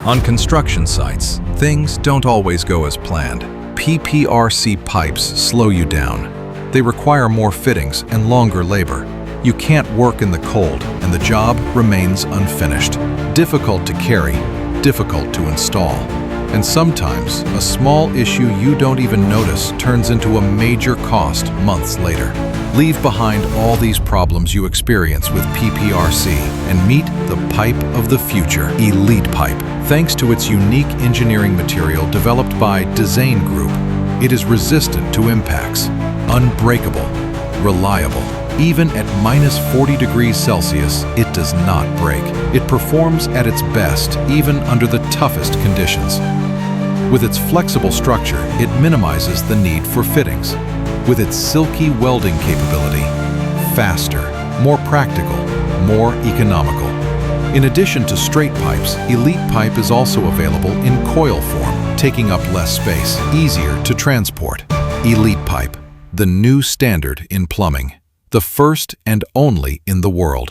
On construction sites, things don't always go as planned. PPRC pipes slow you down. They require more fittings and longer labor. You can't work in the cold, and the job remains unfinished. Difficult to carry, difficult to install. And sometimes, a small issue you don't even notice turns into a major cost months later. Leave behind all these problems you experience with PPRC and meet the pipe of the future, Elitepipe. Thanks to its unique engineering material developed by Dizayn Group, it is resistant to impacts, unbreakable, reliable. Even at -40 degrees Celsius, it does not break. It performs at its best, even under the toughest conditions. With its flexible structure, it minimizes the need for fittings. With its silky welding capability, faster, more practical, more economical. In addition to straight pipes, Elitepipe is also available in coil form, taking up less space, easier to transport. Elitepipe, the new standard in plumbing. The first and only in the world.